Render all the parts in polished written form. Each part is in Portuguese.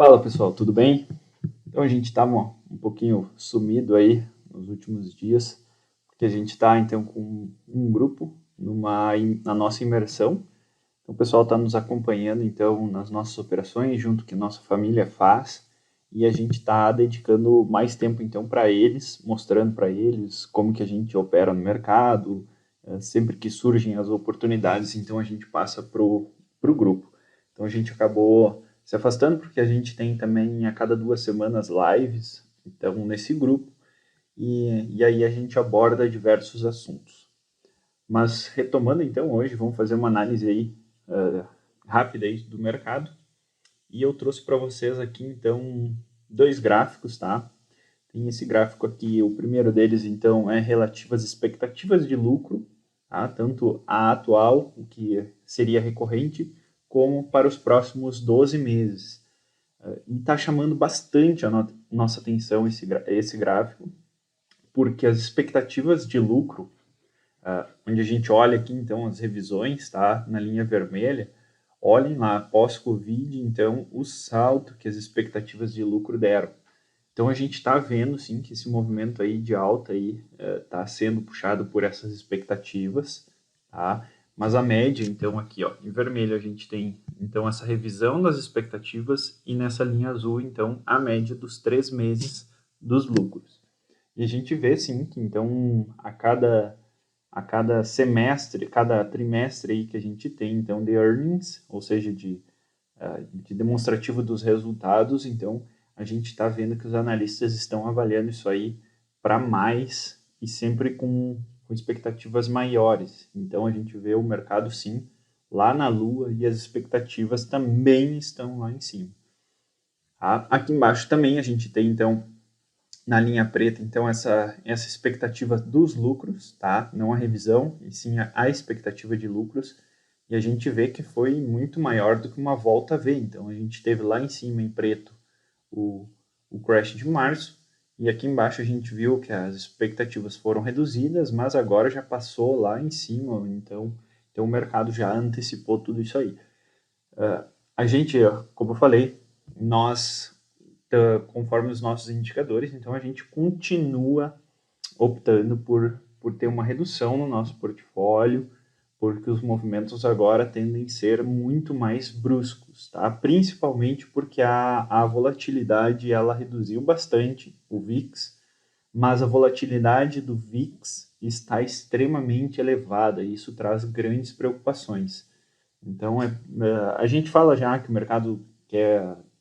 Fala pessoal, tudo bem? Então a gente estava um pouquinho sumido aí nos últimos dias, porque a gente está então com um grupo na nossa imersão. Então o pessoal está nos acompanhando então nas nossas operações, junto que a nossa família faz, e a gente está dedicando mais tempo então para eles, mostrando para eles como que a gente opera no mercado, sempre que surgem as oportunidades, então a gente passa pro grupo. Então a gente acabou se afastando porque a gente tem também a cada 2 semanas lives, então nesse grupo, e aí a gente aborda diversos assuntos. Mas retomando então hoje, vamos fazer uma análise aí rápida aí do mercado, e eu trouxe para vocês aqui então 2 gráficos, tá? Tem esse gráfico aqui, o primeiro deles então é relativo às expectativas de lucro, tá? Tanto a atual, o que seria recorrente, como para os próximos 12 meses. E está chamando bastante a nossa atenção esse gráfico, porque as expectativas de lucro, onde a gente olha aqui então as revisões, tá? Na linha vermelha, olhem lá, pós-Covid, então, o salto que as expectativas de lucro deram. Então a gente está vendo sim que esse movimento aí de alta aí está sendo puxado por essas expectativas, tá? Mas a média, então aqui, ó, em vermelho a gente tem então essa revisão das expectativas e nessa linha azul, então, a média dos 3 meses dos lucros. E a gente vê sim que então a cada semestre, cada trimestre aí que a gente tem então de earnings, ou seja, de demonstrativo dos resultados, então a gente está vendo que os analistas estão avaliando isso aí para mais e sempre com expectativas maiores. Então a gente vê o mercado sim lá na lua e as expectativas também estão lá em cima. Aqui embaixo também a gente tem então na linha preta então essa expectativa dos lucros, tá? Não a revisão, e sim a expectativa de lucros. E a gente vê que foi muito maior do que uma volta V. Então a gente teve lá em cima em preto o crash de março, e aqui embaixo a gente viu que as expectativas foram reduzidas, mas agora já passou lá em cima, então o mercado já antecipou tudo isso aí. A gente, como eu falei, nós, conforme os nossos indicadores, então a gente continua optando por ter uma redução no nosso portfólio, porque os movimentos agora tendem a ser muito mais bruscos, tá? Principalmente porque a volatilidade ela reduziu bastante o VIX, mas a volatilidade do VIX está extremamente elevada e isso traz grandes preocupações. Então, a gente fala já que o mercado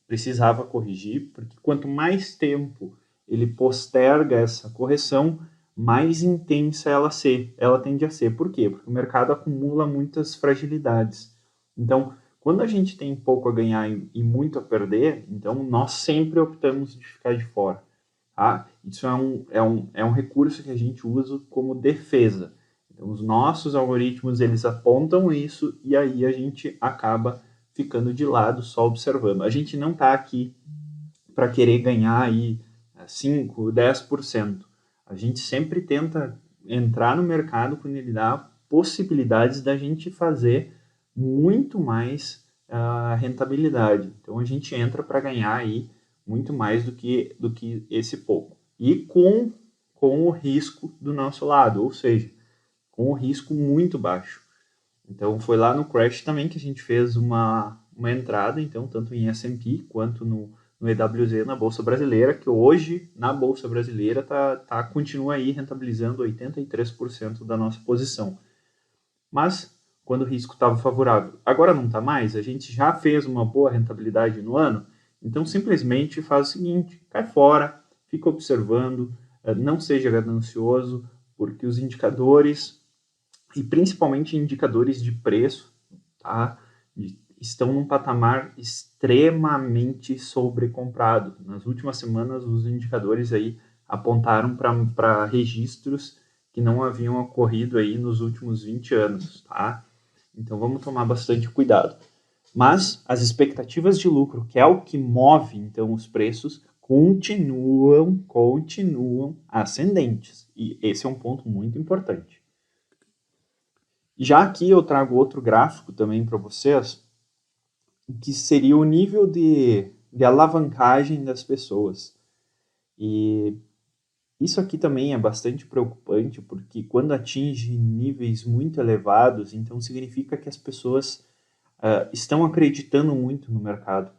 precisava corrigir, porque quanto mais tempo ele posterga essa correção, mais intensa ela tende a ser. Por quê? Porque o mercado acumula muitas fragilidades. Então, quando a gente tem pouco a ganhar e muito a perder, então nós sempre optamos de ficar de fora. Tá? Isso é um recurso que a gente usa como defesa. Então, os nossos algoritmos, eles apontam isso e aí a gente acaba ficando de lado só observando. A gente não está aqui para querer ganhar aí 5, 10%. A gente sempre tenta entrar no mercado quando ele dá possibilidades da gente fazer muito mais rentabilidade. Então a gente entra para ganhar aí muito mais do que esse pouco. E com o risco do nosso lado, ou seja, com o risco muito baixo. Então foi lá no Crash também que a gente fez uma entrada, então, tanto em S&P quanto no EWZ na Bolsa Brasileira, que hoje na Bolsa Brasileira continua aí rentabilizando 83% da nossa posição. Mas quando o risco estava favorável. Agora não está mais, a gente já fez uma boa rentabilidade no ano, então simplesmente faz o seguinte, cai fora, fica observando, não seja ganancioso, porque os indicadores, e principalmente indicadores de preço, tá? Estão num patamar extremamente sobrecomprado. Nas últimas semanas, os indicadores aí apontaram para registros que não haviam ocorrido aí nos últimos 20 anos, tá? Então vamos tomar bastante cuidado. Mas as expectativas de lucro, que é o que move então os preços, continuam ascendentes. E esse é um ponto muito importante. Já aqui eu trago outro gráfico também para vocês, que seria o nível de alavancagem das pessoas. E isso aqui também é bastante preocupante, porque quando atinge níveis muito elevados, então significa que as pessoas estão acreditando muito no mercado.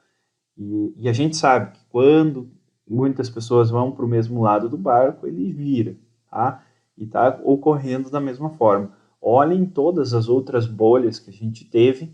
E a gente sabe que quando muitas pessoas vão para o mesmo lado do barco, ele vira, tá? E está ocorrendo da mesma forma. Olhem todas as outras bolhas que a gente teve,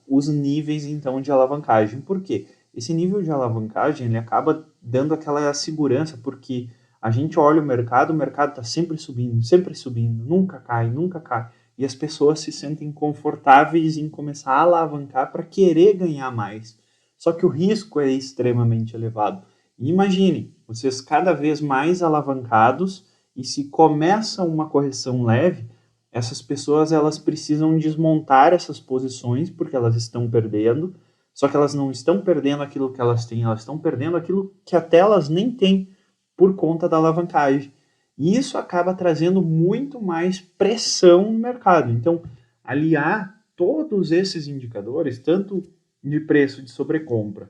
os níveis então de alavancagem. Por quê? Esse nível de alavancagem ele acaba dando aquela segurança, porque a gente olha o mercado está sempre subindo, nunca cai, nunca cai. E as pessoas se sentem confortáveis em começar a alavancar para querer ganhar mais. Só que o risco é extremamente elevado. E imagine, vocês cada vez mais alavancados, e se começa uma correção leve, essas pessoas elas precisam desmontar essas posições porque elas estão perdendo, só que elas não estão perdendo aquilo que elas têm, elas estão perdendo aquilo que até elas nem têm por conta da alavancagem. E isso acaba trazendo muito mais pressão no mercado. Então, aliar todos esses indicadores, tanto de preço de sobrecompra,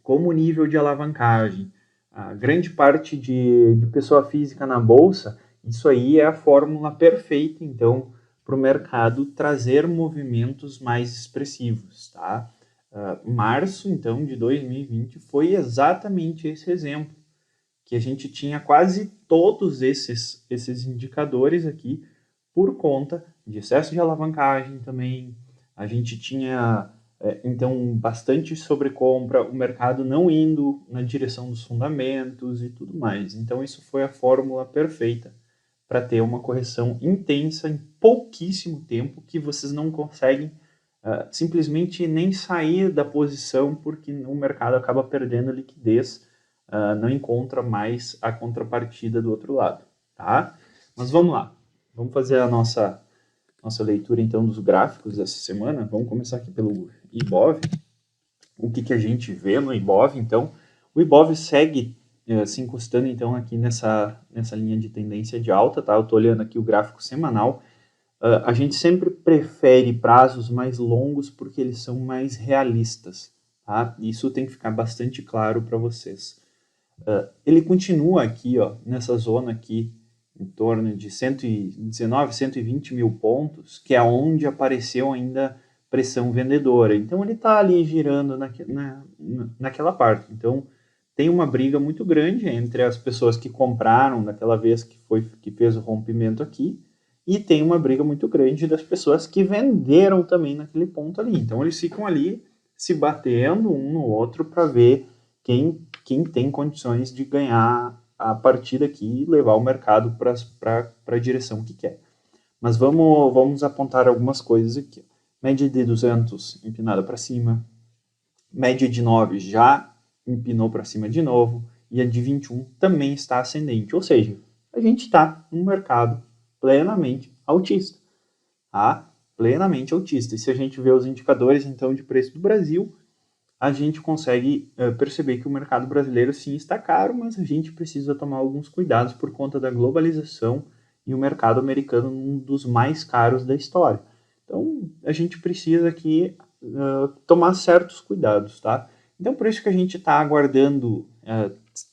como nível de alavancagem, a grande parte de pessoa física na bolsa, isso aí é a fórmula perfeita, então, para o mercado trazer movimentos mais expressivos, tá? Março, então, de 2020 foi exatamente esse exemplo, que a gente tinha quase todos esses indicadores aqui por conta de excesso de alavancagem também. A gente tinha, então, bastante sobrecompra, o mercado não indo na direção dos fundamentos e tudo mais. Então, isso foi a fórmula perfeita para ter uma correção intensa em pouquíssimo tempo, que vocês não conseguem simplesmente nem sair da posição, porque o mercado acaba perdendo liquidez, não encontra mais a contrapartida do outro lado, tá? Mas vamos lá, vamos fazer a nossa leitura então dos gráficos dessa semana. Vamos começar aqui pelo Ibov. O que a gente vê no Ibov, então? O Ibov segue se encostando então aqui nessa linha de tendência de alta, tá? Eu estou olhando aqui o gráfico semanal. A gente sempre prefere prazos mais longos porque eles são mais realistas, tá? Isso tem que ficar bastante claro para vocês. Ele continua aqui, ó, nessa zona aqui, em torno de 119, 120 mil pontos, que é onde apareceu ainda pressão vendedora. Então, ele está ali girando naquela parte. Então, tem uma briga muito grande entre as pessoas que compraram daquela vez que fez o rompimento aqui, e tem uma briga muito grande das pessoas que venderam também naquele ponto ali. Então, eles ficam ali se batendo um no outro para ver quem tem condições de ganhar a partida aqui e levar o mercado para a direção que quer. Mas vamos apontar algumas coisas aqui. Média de 200 empinada para cima, média de 9 já empinou para cima de novo, e a de 21 também está ascendente. Ou seja, a gente está num mercado plenamente altista. Tá? Plenamente altista. E se a gente vê os indicadores então de preço do Brasil, a gente consegue perceber que o mercado brasileiro sim está caro, mas a gente precisa tomar alguns cuidados por conta da globalização e o mercado americano um dos mais caros da história. Então, a gente precisa aqui tomar certos cuidados, tá? Então, por isso que a gente está aguardando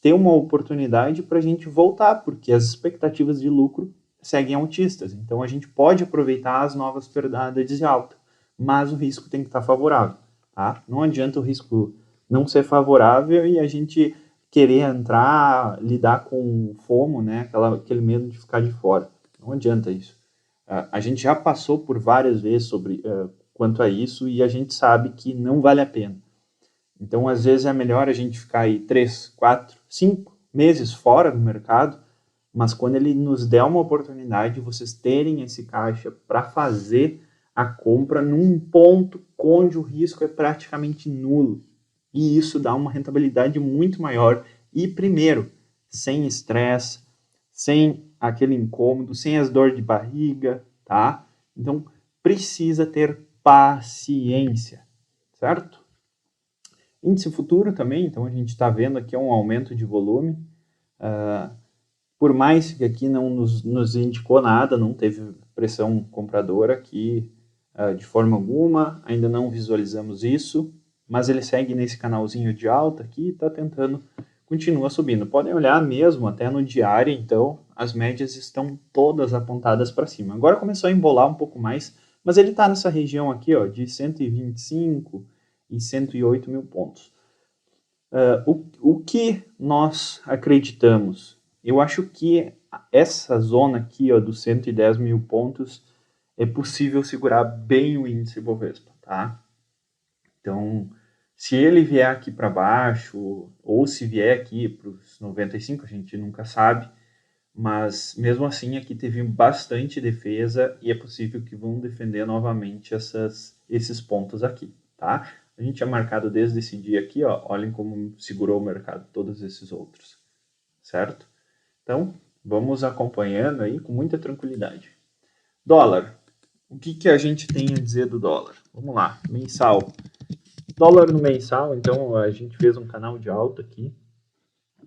ter uma oportunidade para a gente voltar, porque as expectativas de lucro seguem altistas. Então, a gente pode aproveitar as novas oportunidades de alta, mas o risco tem que estar favorável. Tá? Não adianta o risco não ser favorável e a gente querer entrar, lidar com FOMO, né? Aquele medo de ficar de fora. Não adianta isso. A gente já passou por várias vezes quanto a isso e a gente sabe que não vale a pena. Então, às vezes, é melhor a gente ficar aí 3, 4, 5 meses fora do mercado, mas quando ele nos der uma oportunidade, vocês terem esse caixa para fazer a compra num ponto onde o risco é praticamente nulo. E isso dá uma rentabilidade muito maior. E, primeiro, sem estresse, sem aquele incômodo, sem as dores de barriga, tá? Então, precisa ter paciência, certo? Índice futuro também, então a gente está vendo aqui um aumento de volume. Por mais que aqui não nos indicou nada, não teve pressão compradora aqui de forma alguma, ainda não visualizamos isso, mas ele segue nesse canalzinho de alta aqui e está tentando, continua subindo. Podem olhar mesmo até no diário, então as médias estão todas apontadas para cima. Agora começou a embolar um pouco mais, mas ele está nessa região aqui, ó, de 125 e 108 mil pontos. O que nós acreditamos? Eu acho que essa zona aqui, ó, dos 110 mil pontos, é possível segurar bem o índice Bovespa, tá? Então, se ele vier aqui para baixo, ou se vier aqui para os 95, a gente nunca sabe, mas mesmo assim aqui teve bastante defesa e é possível que vão defender novamente esses pontos aqui, tá? A gente tinha marcado desde esse dia aqui, ó, olhem como segurou o mercado, todos esses outros, certo? Então, vamos acompanhando aí com muita tranquilidade. Dólar. O que a gente tem a dizer do dólar? Vamos lá, mensal. Dólar no mensal, então a gente fez um canal de alta aqui.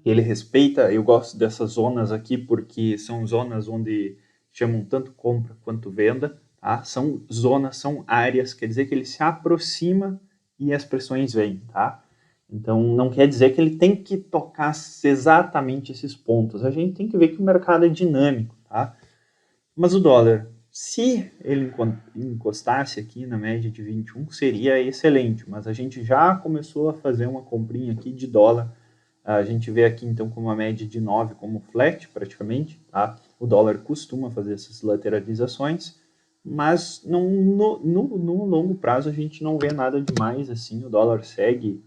Ele respeita, eu gosto dessas zonas aqui porque são zonas onde chamam tanto compra quanto venda, tá? São zonas, são áreas, quer dizer que ele se aproxima e as pressões vêm, tá? Então não quer dizer que ele tem que tocar exatamente esses pontos. A gente tem que ver que o mercado é dinâmico, tá? Mas o dólar, se ele encostasse aqui na média de 21, seria excelente, mas a gente já começou a fazer uma comprinha aqui de dólar. A gente vê aqui então com uma média de 9 como flat praticamente, tá? O dólar costuma fazer essas lateralizações, mas no longo prazo a gente não vê nada demais assim, o dólar segue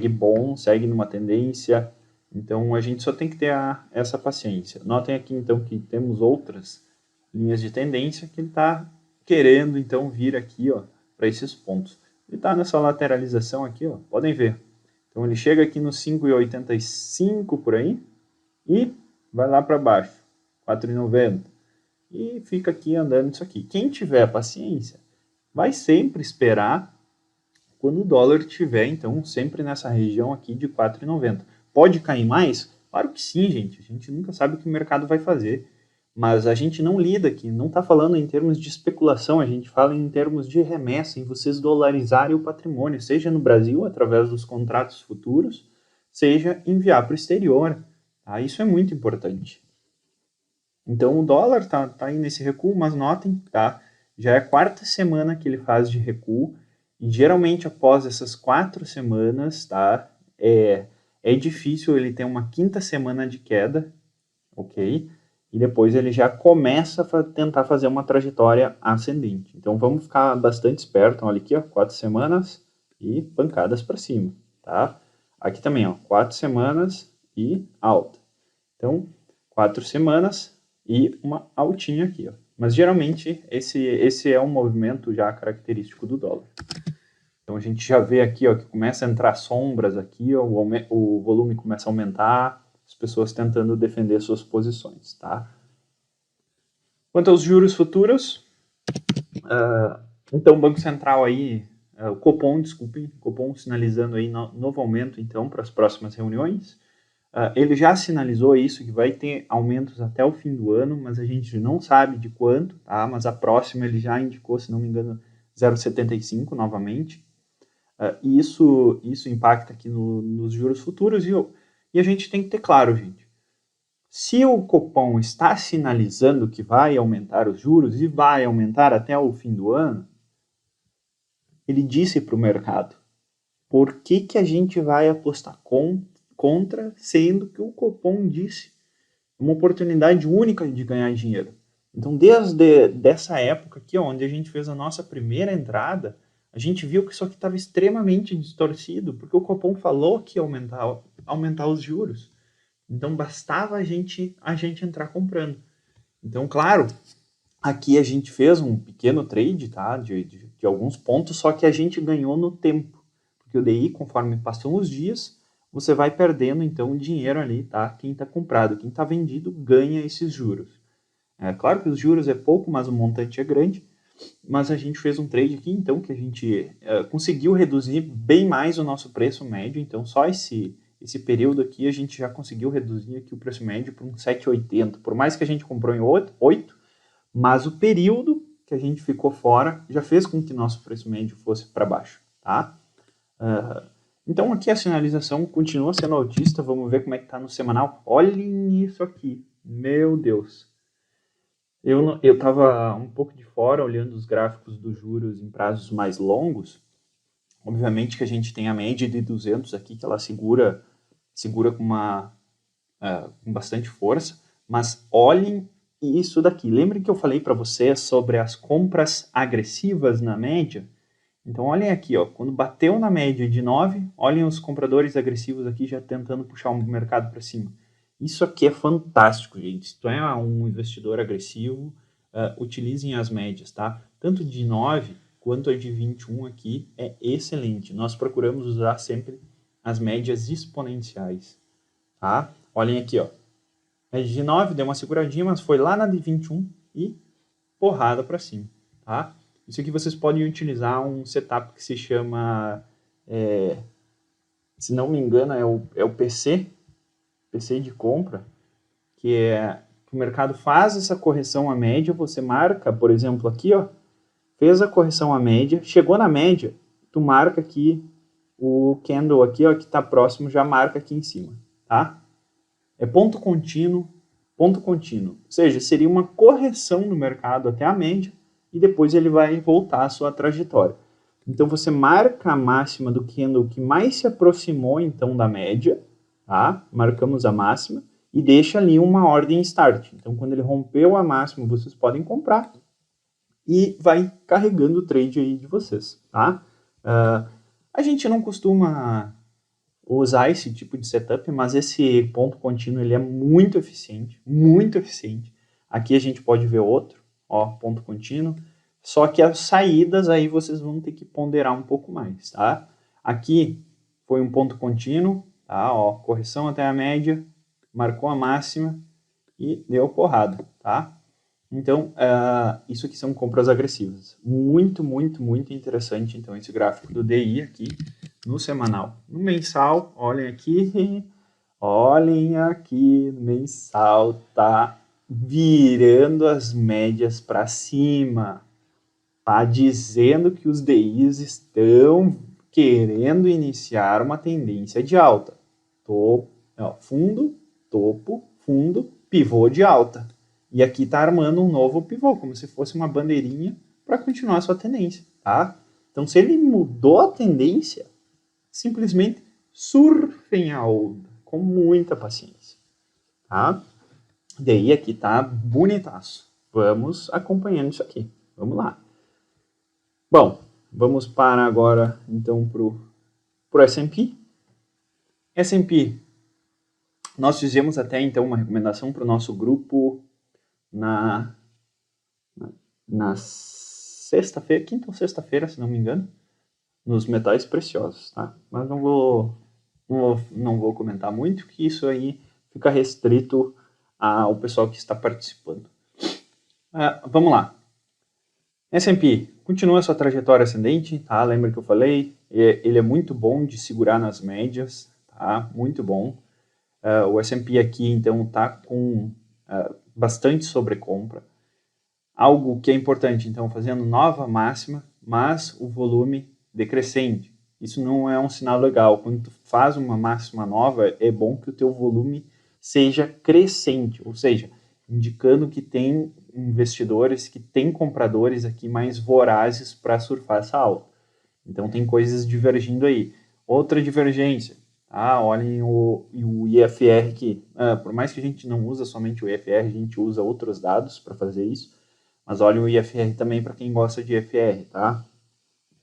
bom, segue numa tendência, então a gente só tem que ter essa paciência. Notem aqui então que temos outras linhas de tendência que ele está querendo então vir aqui, ó, para esses pontos. Ele está nessa lateralização aqui, ó, podem ver. Então ele chega aqui no 5,85 por aí e vai lá para baixo, 4,90. E fica aqui andando isso aqui. Quem tiver paciência vai sempre esperar quando o dólar estiver, então, sempre nessa região aqui de 4,90. Pode cair mais? Claro que sim, gente. A gente nunca sabe o que o mercado vai fazer. Mas a gente não lida aqui, não está falando em termos de especulação, a gente fala em termos de remessa, em vocês dolarizarem o patrimônio, seja no Brasil, através dos contratos futuros, seja enviar para o exterior. Tá? Isso é muito importante. Então o dólar está aí nesse recuo, mas notem, tá? Já é a quarta semana que ele faz de recuo, e geralmente após essas 4 semanas, tá? É difícil ele ter uma quinta semana de queda, ok? E depois ele já começa a tentar fazer uma trajetória ascendente. Então vamos ficar bastante esperto. Olha aqui, ó, 4 semanas e pancadas para cima, tá? Aqui também, ó, 4 semanas e alta. Então, 4 semanas e uma altinha aqui, ó. Mas geralmente esse é um movimento já característico do dólar. Então a gente já vê aqui, ó, que começa a entrar sombras aqui, ó, o volume começa a aumentar, as pessoas tentando defender suas posições, tá? Quanto aos juros futuros, então o Banco Central aí, o Copom sinalizando aí novo aumento, então, para as próximas reuniões. Ele já sinalizou isso, que vai ter aumentos até o fim do ano, mas a gente não sabe de quanto, tá? Mas a próxima ele já indicou, se não me engano, 0,75 novamente. E isso impacta aqui nos juros futuros, e a gente tem que ter claro, gente, se o Copom está sinalizando que vai aumentar os juros e vai aumentar até o fim do ano, ele disse para o mercado, por que a gente vai apostar contra, sendo que o Copom disse uma oportunidade única de ganhar dinheiro? Então, desde dessa época aqui, onde a gente fez a nossa primeira entrada, a gente viu que isso aqui estava extremamente distorcido, porque o Copom falou que ia aumentar os juros. Então, bastava a gente entrar comprando. Então, claro, aqui a gente fez um pequeno trade, tá, de alguns pontos, só que a gente ganhou no tempo. Porque o DI, conforme passam os dias, você vai perdendo, então, dinheiro ali, tá? Quem está comprado, quem está vendido, ganha esses juros. É claro que os juros é pouco, mas o montante é grande. Mas a gente fez um trade aqui, então, que a gente conseguiu reduzir bem mais o nosso preço médio. Então, só esse período aqui, a gente já conseguiu reduzir aqui o preço médio para um 7,80. Por mais que a gente comprou em 8, mas o período que a gente ficou fora já fez com que nosso preço médio fosse para baixo, tá? Então aqui a sinalização continua sendo altista, vamos ver como é que está no semanal. Olhem isso aqui, meu Deus. Eu estava um pouco de fora olhando os gráficos dos juros em prazos mais longos. Obviamente que a gente tem a média de 200 aqui, que ela segura com bastante força, mas olhem isso daqui. Lembrem que eu falei para vocês sobre as compras agressivas na média? Então olhem aqui, ó, quando bateu na média de 9, olhem os compradores agressivos aqui já tentando puxar o mercado para cima. Isso aqui é fantástico, gente. Se tu é um investidor agressivo, utilizem as médias, tá? Tanto de 9 quanto a de 21 aqui é excelente. Nós procuramos usar sempre as médias exponenciais, tá? Olhem aqui, ó. A de 9 deu uma seguradinha, mas foi lá na de 21 e porrada para cima, tá? Isso aqui vocês podem utilizar um setup que se chama, se não me engano, é o PC de compra, que é que o mercado faz essa correção à média, você marca, por exemplo, aqui, ó, fez a correção à média, chegou na média, tu marca aqui o candle aqui, ó, que está próximo, já marca aqui em cima, tá? É ponto contínuo, ou seja, seria uma correção no mercado até a média e depois ele vai voltar à sua trajetória. Então você marca a máxima do candle que mais se aproximou então da média, tá? Marcamos a máxima e deixa ali uma ordem start. Então quando ele rompeu a máxima, vocês podem comprar e vai carregando o trade aí de vocês, tá? A gente não costuma usar esse tipo de setup, mas esse ponto contínuo ele é muito eficiente, muito eficiente. Aqui a gente pode ver outro, ó, ponto contínuo, só que as saídas aí vocês vão ter que ponderar um pouco mais, tá? Aqui foi um ponto contínuo, tá? Ó, correção até a média, marcou a máxima e deu porrada, tá? Então, isso aqui são compras agressivas. Muito, muito, muito interessante, então, esse gráfico do DI aqui no semanal. No mensal, olhem aqui, no mensal tá virando as médias para cima. Tá dizendo que os DIs estão querendo iniciar uma tendência de alta. Fundo, topo, fundo, pivô de alta. E aqui está armando um novo pivô, como se fosse uma bandeirinha para continuar a sua tendência, tá? Então, se ele mudou a tendência, simplesmente surfem a onda, com muita paciência, tá? Daí aqui tá bonitaço. Vamos acompanhando isso aqui. Vamos lá. Bom, vamos para agora, então, pro S&P. S&P, nós fizemos até, então, uma recomendação para o nosso grupo na sexta-feira, quinta ou sexta-feira, se não me engano, nos metais preciosos, tá? Mas não vou comentar muito, que isso aí fica restrito ao pessoal que está participando. Vamos lá. S&P continua sua trajetória ascendente, tá? Lembra que eu falei? Ele é muito bom de segurar nas médias, tá? Muito bom. O S&P aqui, então, tá com bastante sobrecompra. Algo que é importante, então, fazendo nova máxima, mas o volume decrescente. Isso não é um sinal legal. Quando tu faz uma máxima nova, é bom que o teu volume seja crescente, ou seja, indicando que tem investidores, que tem compradores aqui mais vorazes para surfar essa alta. Então tem coisas divergindo aí. Outra divergência, olhem o IFR aqui. Por mais que a gente não usa somente o IFR, a gente usa outros dados para fazer isso. Mas olhem o IFR também para quem gosta de IFR, tá?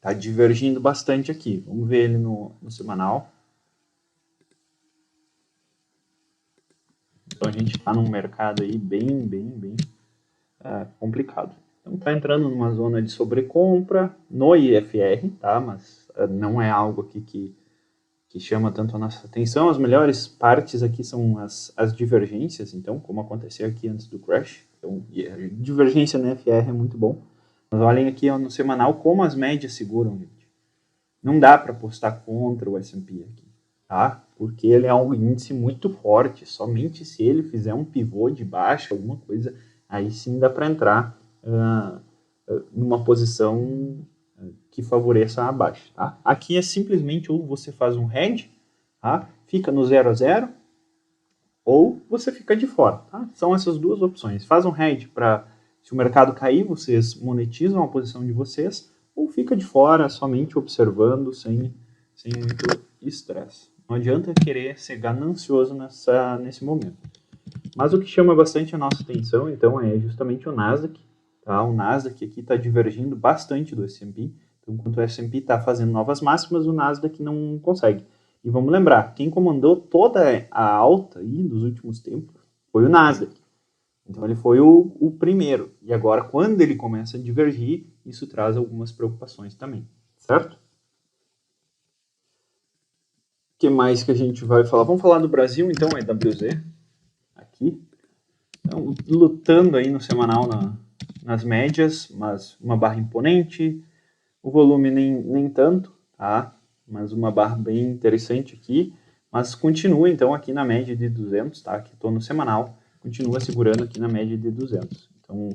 Tá divergindo bastante aqui. Vamos ver ele no semanal. Então a gente está num mercado aí bem complicado. Então está entrando numa zona de sobrecompra no IFR, tá? Mas não é algo aqui que chama tanto a nossa atenção. As melhores partes aqui são as divergências, então, como aconteceu aqui antes do crash. Então, a divergência no IFR é muito bom. Mas olhem aqui no semanal como as médias seguram, gente. Não dá para apostar contra o S&P aqui, tá? Porque ele é um índice muito forte. Somente se ele fizer um pivô de baixa, alguma coisa, aí sim dá para entrar numa posição que favoreça a baixa. Tá? Aqui é simplesmente ou você faz um hedge, tá? Fica no 0 a 0, ou você fica de fora. Tá? São essas duas opções. Faz um hedge para, se o mercado cair, vocês monetizam a posição de vocês, ou fica de fora somente observando, sem muito estresse. Não adianta querer ser ganancioso nesse momento. Mas o que chama bastante a nossa atenção, então, é justamente o Nasdaq. Tá? O Nasdaq aqui está divergindo bastante do S&P. Então, enquanto o S&P está fazendo novas máximas, o Nasdaq não consegue. E vamos lembrar, quem comandou toda a alta aí dos últimos tempos foi o Nasdaq. Então, ele foi o primeiro. E agora, quando ele começa a divergir, isso traz algumas preocupações também. Certo? O que mais que a gente vai falar? Vamos falar do Brasil, então, a EWZ. Aqui. Então, lutando aí no semanal nas médias, mas uma barra imponente. O volume nem tanto, tá? Mas uma barra bem interessante aqui. Mas continua, então, aqui na média de 200, tá? Que estou no semanal. Continua segurando aqui na média de 200. Então,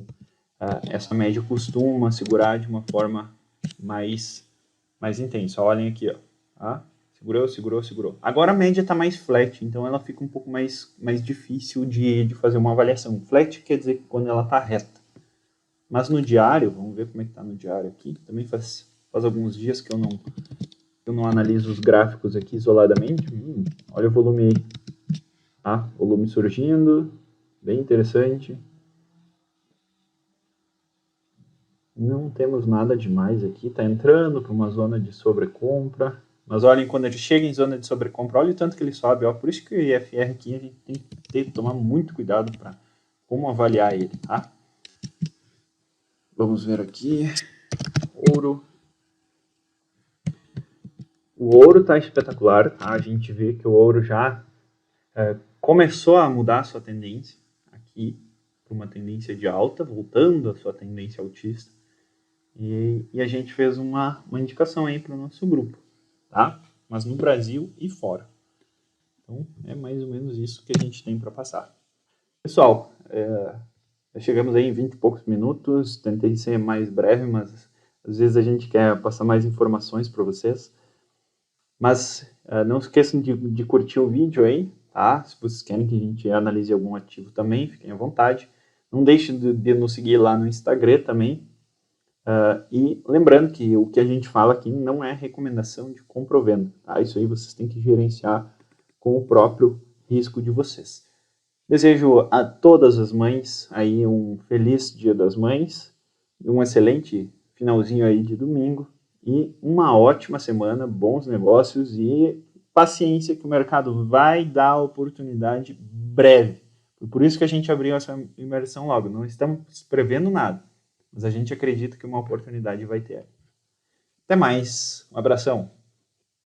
essa média costuma segurar de uma forma mais intensa. Olhem aqui, ó. Tá? Segurou. Agora a média está mais flat, então ela fica um pouco mais difícil de fazer uma avaliação. Flat quer dizer que quando ela está reta. Mas no diário, vamos ver como é que está no diário aqui. Também faz alguns dias que eu não analiso os gráficos aqui isoladamente. Olha o volume aí. Tá? Volume surgindo, bem interessante. Não temos nada demais aqui. Está entrando para uma zona de sobrecompra. Mas olhem, quando ele chega em zona de sobrecompra, olha o tanto que ele sobe. Ó. Por isso que o IFR aqui a gente tem que tomar muito cuidado para como avaliar ele. Tá? Vamos ver aqui. Ouro. O ouro está espetacular. Tá? A gente vê que o ouro já começou a mudar a sua tendência aqui para uma tendência de alta, voltando à sua tendência altista. E a gente fez uma indicação aí para o nosso grupo. Tá? Mas no Brasil e fora. Então, é mais ou menos isso que a gente tem para passar. Pessoal, chegamos aí em 20 e poucos minutos, tentei ser mais breve, mas às vezes a gente quer passar mais informações para vocês. Mas não esqueçam de curtir o vídeo aí, tá? Se vocês querem que a gente analise algum ativo também, fiquem à vontade. Não deixem de nos seguir lá no Instagram também. E lembrando que o que a gente fala aqui não é recomendação de compra ou venda, tá? Isso aí vocês têm que gerenciar com o próprio risco de vocês. Desejo a todas as mães aí um feliz Dia das Mães, um excelente finalzinho aí de domingo e uma ótima semana, bons negócios e paciência que o mercado vai dar oportunidade breve. Por isso que a gente abriu essa imersão logo, não estamos prevendo nada. Mas a gente acredita que uma oportunidade vai ter. Até mais. Um abração.